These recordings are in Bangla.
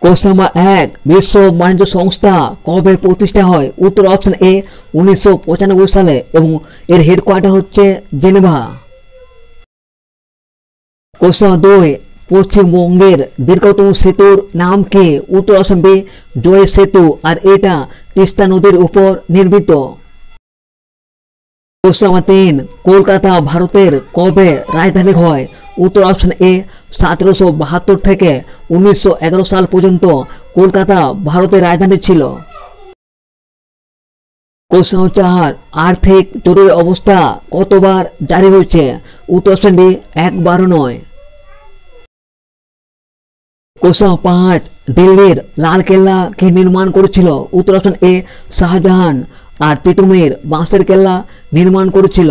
কোশ্চেন নাম্বার 1, বিশ্ব বাণিজ্য সংস্থা কবে প্রতিষ্ঠা হয়? উত্তর অপশন এ 1995 সালে এবং এর হেডকোয়ার্টার হচ্ছে জেনেভা। কোশ্চেন নাম্বার 2, পশ্চিমবঙ্গের দীর্ঘতম সেতুর নাম কি? উত্তর অপশন বি জয় সেতু, আর এটা তিস্তা নদীর উপর নির্মিত। কোশ্চেন নাম্বার 3, কলকাতা ভারতের কবে রাজধানী হয়? উত্তর অপশন এ 1772 থেকে 1911 সাল পর্যন্ত কলকাতা ভারতের রাজধানী ছিল। কোশ্চেন নাম্বার 4, আর্থিক জরুরি অবস্থা কতবার জারি হয়েছে? উত্তর অপশন ডি একবারও নয়। কোশ্চেন নাম্বার 5, দিল্লির লালকেল্লা কে নির্মাণ করেছিল? উত্তর অপশন এ শাহজাহান, আর তিতুমির বাঁশের কেল্লা নির্মাণ করেছিল।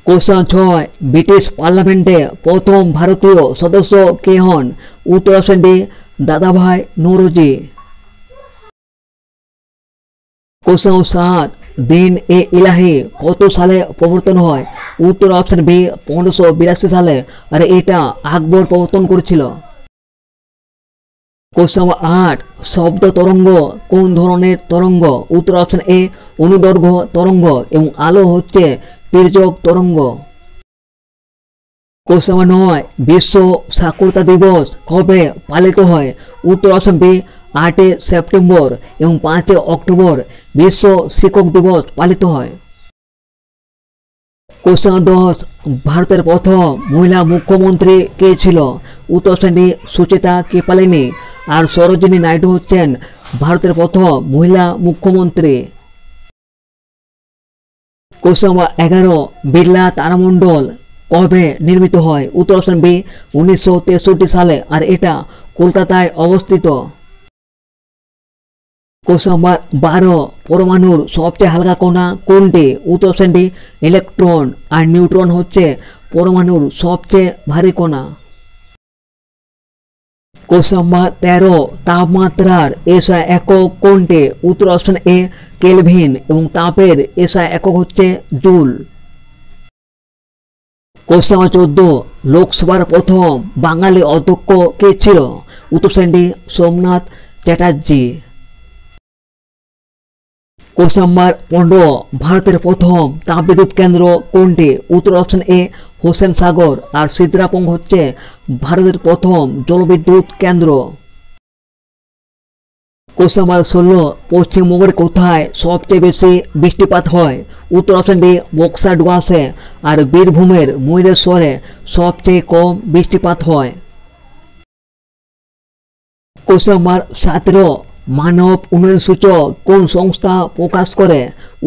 কোশ্চেন নাম্বার 6, ব্রিটিশ পার্লামেন্টে প্রথম ভারতীয় সদস্য কে হন? উত্তর অপশন ডি দাদাভাই নওরোজি। কোশ্চেন নাম্বার 7, দিন এ ইলাহি কত সালে প্রবর্তন হয়? উত্তর অপশন বি 1582 সালে, আর এটা আকবর প্রবর্তন করেছিল। কোশ্চেন নাম্বার 8, শব্দ তরঙ্গ কোন ধরনের তরঙ্গ? উত্তর অপশন এ অনুদৈর্ঘ্য তরঙ্গ এবং আলো হচ্ছে তির্যক তরঙ্গ। কোশ্চেন নাম্বার 9, বিশ্ব সাক্ষরতা দিবস কবে পালিত হয়? উত্তর অপশন বি 8 সেপ্টেম্বর এবং 5 অক্টোবর বিশ্ব শিক্ষক দিবস পালিত হয়। কোশ্চেন নাম্বার 10, ভারতের প্রথম মহিলা মুখ্যমন্ত্রী কে ছিল? উত্তর অপশন ডি সুচেতা কৃপালিনী, আর সরোজিনী নাইডু হচ্ছেন ভারতের প্রথম মহিলা মুখ্যমন্ত্রী। কোশ্চেন নাম্বার 11, বিড়লা তারামণ্ডল কবে নির্মিত হয়? উত্তর অপশন বি 1963 সালে, আর এটা কলকাতায় অবস্থিত। কোশ্চেন নাম্বার 12, পরমাণুর সবচেয়ে হালকা কণা কোনটি? উত্তর অপশন ডি ইলেকট্রন, আর নিউট্রন হচ্ছে পরমাণুর সবচেয়ে ভারী কণা। কোশ্চেন নাম্বার 13, তাপমাত্রার এসআই একক কোনটি? উত্তর অপশন এ কেলভিন এবং তাপের এসআই একক হচ্ছে জুল। কোশ্চেন নাম্বার 14, লোকসভার প্রথম বাঙালি অধ্যক্ষ কে ছিল? উত্তর option D Somnath Chatterjee. Question number 15, ভারতের প্রথম তাপবিদ্যুৎ কেন্দ্র কোনটি? উত্তর অপশন এ হোসেন সাগর, আর সিদ্রাপং হচ্ছে ভারতের প্রথম জলবিদ্যুৎ কেন্দ্র। কোশ্চেন নাম্বার 16, পশ্চিমবঙ্গের কোথায় সবচেয়ে বেশি বৃষ্টিপাত হয়? উত্তর অপশন ডি বক্সা ডুয়ার্সে, আর বীরভূমের ময়ূরেশ্বরে সবচেয়ে কম বৃষ্টিপাত হয়। কোশ্চেন নাম্বার 17, মানব উন্নয়ন সূচক কোন সংস্থা প্রকাশ করে?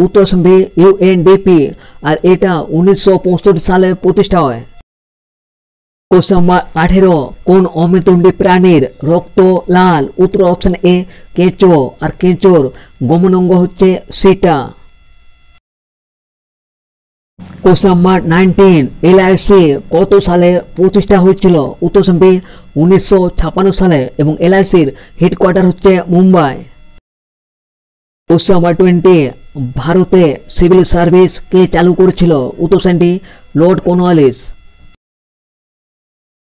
উত্তর অপশন বি ইউএনডিপি, আর এটা 1965 সালে প্রতিষ্ঠা হয়। কোশ্চেন নাম্বার 18, কোন অমেরুদণ্ডী প্রাণীর রক্ত লাল? উত্তর অপশন এ কেঁচো, আর কেঁচোর গমনাঙ্গ হচ্ছে সিটা। কোশ্চেন নাম্বার 19, এলআইসি কত সালে প্রতিষ্ঠা হয়েছিল? উত্তর অপশন বি 1956 সালে এবং এলআইসির হেডকোয়ার্টার হচ্ছে মুম্বাই। কোশ্চেন নাম্বার 20, ভারতে সিভিল সার্ভিস কে চালু করেছিল? উত্তর option D Lord Cornwallis.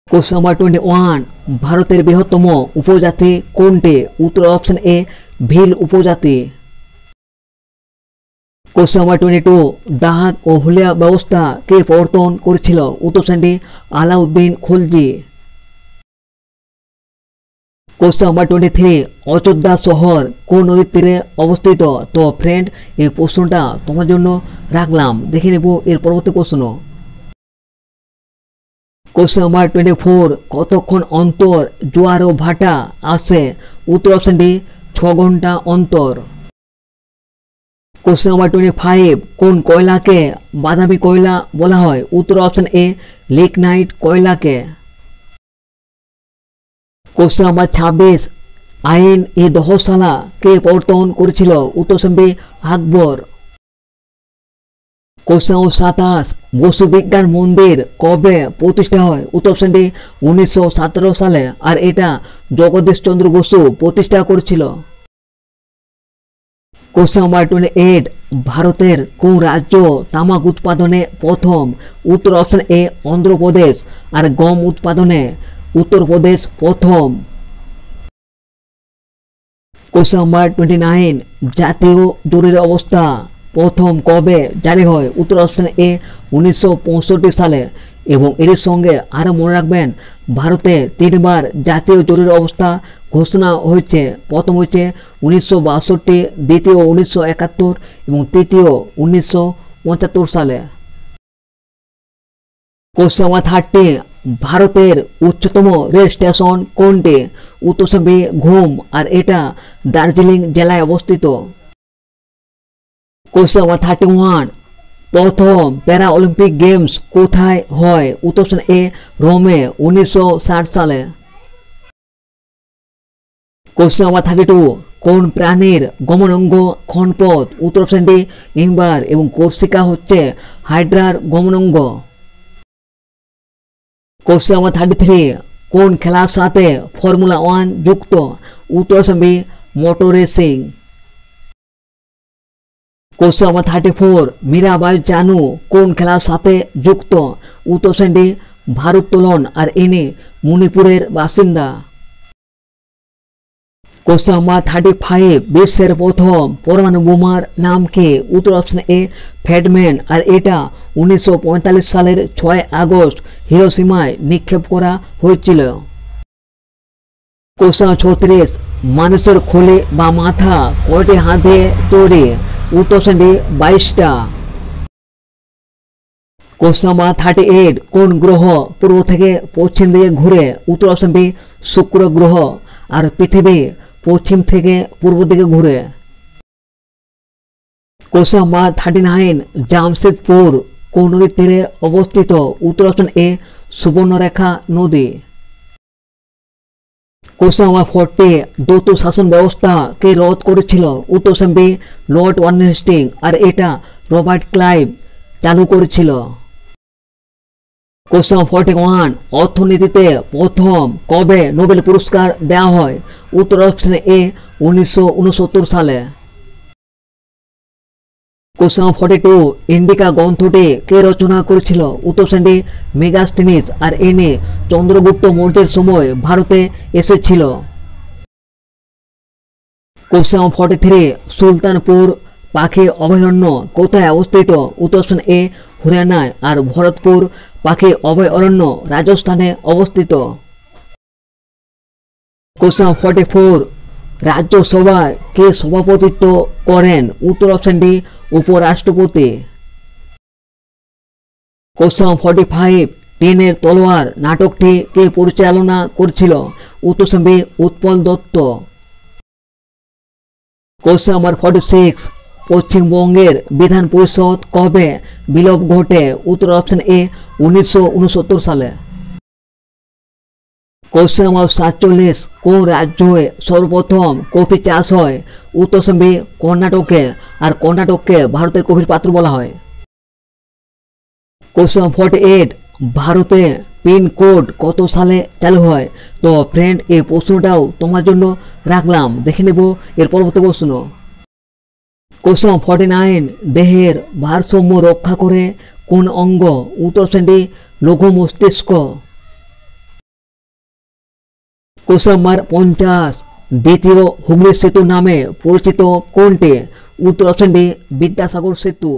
Question number 21, ভারতের বৃহত্তম উপজাতি কোনটি? উত্তর অপশন এ ভিল উপজাতি। কোশ্চেন নাম্বার 22, দাগ ও হুলিয়া ব্যবস্থা কে প্রবর্তন করেছিল? উত্তর option D Alauddin Khalji. Question number 23, Ayodhya শহর কোন নদীর তীরে অবস্থিত? তো ফ্রেন্ড, এই প্রশ্নটা তোমার জন্য রাখলাম, দেখে নেব এর পরবর্তী প্রশ্ন। কোশ্চেন নাম্বার 24, কতক্ষণ অন্তর জোয়ার ও ভাটা আসে? উত্তর অপশন ডি 6 ঘন্টা অন্তর। কোশ্চেন নাম্বার 25, কোন কয়লাকে বাদামি কয়লা বলা হয়? উত্তর অপশন এ লিগনাইট কয়লাকে। কোশ্চেন নাম্বার 26, আইন এ দহশালা কে প্রবর্তন করেছিল? উত্তর option B Akbar. Question number 27, Basu Bigyan Mandir কবে প্রতিষ্ঠা হয়? উত্তর অপশন ডি 1917 সালে, আর এটা জগদীশ চন্দ্র বসু প্রতিষ্ঠা করেছিল। কোশ্চেন নাম্বার 28, ভারতের কোন রাজ্য তামাক উৎপাদনে প্রথম? উত্তর অপশন এ অন্ধ্রপ্রদেশ, আর গম উৎপাদনে উত্তরপ্রদেশ প্রথম। কোশ্চেন নাম্বার 29, জাতীয় জরুরি অবস্থা প্রথম কবে জারি হয়? উত্তর অপশন এ 1965 সালে। এবং এর সঙ্গে আরও মনে রাখবেন, ভারতে তিনবার জাতীয় জরুরি অবস্থা ঘোষণা হয়েছে। প্রথম হয়েছে 1962, দ্বিতীয় 1971 এবং তৃতীয় 1975 সালে। কোশ্চেন নাম্বার 30, ভারতের উচ্চতম রেল স্টেশন কোনটি? উত্তর হবে ঘুম, আর এটা দার্জিলিং জেলায় অবস্থিত। কোশ্চেন নাম্বার 31, প্রথম প্যারা অলিম্পিক গেমস কোথায় হয়? উত্তর অপশন এ রোমে 1960 সালে। কোশ্চেন নাম্বার 32, কোন প্রাণীর গমনাঙ্গ ক্ষণপথ? উত্তর অপশন ডি ইম্বার, এবং কর্সিকা হচ্ছে হাইড্রার গমনাঙ্গ। কোশ্চেন নাম্বার 33, কোন খেলার সাথে ফর্মুলা 1 যুক্ত? উত্তর option B motor racing. Question number 34, Mirabai Chanu কোন খেলার সাথে যুক্ত? উত্তর অপশন ডি ভারোত্তোলন, আর ইনি মণিপুরের বাসিন্দা। কোশ্চেন নাম্বার 35, বিশ্বের প্রথম পরমাণু বোমার নাম কি? উত্তর অপশন এ ফ্যাডম্যান, আর এটা 1945 সালের 6 আগস্ট হিরোশিমায় নিক্ষেপ করা হয়েছিল। কোশ্চেন 36, মানুষের খোলে বা মাথা কয়টি হাত দিয়ে তৈরি? উত্তর অপশন ডি 22টা। কোশ্চেন নাম্বার 38, কোন গ্রহ পূর্ব থেকে পশ্চিম দিকে ঘুরে? উত্তর অপশন বি শুক্র গ্রহ, আর পৃথিবী পশ্চিম থেকে পূর্ব দিকে ঘুরে। কোশ্চেন নাম্বার 39, জামশেদপুর কোন নদীর তীরে অবস্থিত? উত্তর অপশন এ সুবর্ণরেখা নদী। কোশ্চেন নাম্বার 40, দ্বৈত শাসন ব্যবস্থা কে রদ করেছিল? উত্তর অপশন বি লর্ড ওয়ার্নেস্টিং, আর এটা রবার্ট ক্লাইভ চালু করেছিল। কোশ্চেন নাম্বার 41, অর্থনীতিতে প্রথম কবে নোবেল পুরস্কার দেওয়া হয়? উত্তর অপশন এ 1969 সালে। কোশ্চেন নাম্বার 42, ইন্ডিকা গ্রন্থটি কে রচনা করেছিল? উত্তর অপশন ডি মেগাস্থেনিস, আর ইনি চন্দ্রগুপ্ত মৌর্যের সময় ভারতে এসেছিল। কোশ্চেন নাম্বার 43, সুলতানপুর পাখি অভয়ারণ্য কোথায় অবস্থিত? উত্তর অপশন এ হরিয়ানায়, আর ভরতপুর পাখি অভয়ারণ্য রাজস্থানে অবস্থিত। কোশ্চেন নাম্বার 44, রাজ্যসভায় কে সভাপতিত্ব করেন? উত্তর অপশন ডি উপরাষ্ট্রপতি। কোশ্চেন নাম্বার 45, টিনের তলোয়ার নাটকটি কে পরিচালনা করেছিল? উত্তর অপশন বি উৎপল দত্ত। কোশ্চেন নাম্বার 46, পশ্চিমবঙ্গের বিধান পরিষদ কবে বিলোপ ঘটে? উত্তর অপশন এ 1969 সালে। কোশ্চেন নাম্বার 47, কোন রাজ্যে সর্বপ্রথম কফি চাষ হয়? উত্তর অপশন বি কর্ণাটকে, আর কর্ণাটককে ভারতের কফির পাত্র বলা হয়। কোশ্চেন নাম্বার 48, ভারতে পিন কোড কত সালে চালু হয়? তো ফ্রেন্ড, এই প্রশ্নটাও তোমার জন্য রাখলাম, দেখে নেব এর পরবর্তী প্রশ্ন। কোশ্চেন নাম্বার 49, দেহের ভারসাম্য রক্ষা করে কোন অঙ্গ? উত্তর অপশন ডি লঘু মস্তিষ্ক। কোশ্চেন নাম্বার 50, দ্বিতীয় হুগলি সেতু নামে পরিচিত কোনটি? উত্তর অপশন ডি বিদ্যাসাগর সেতু।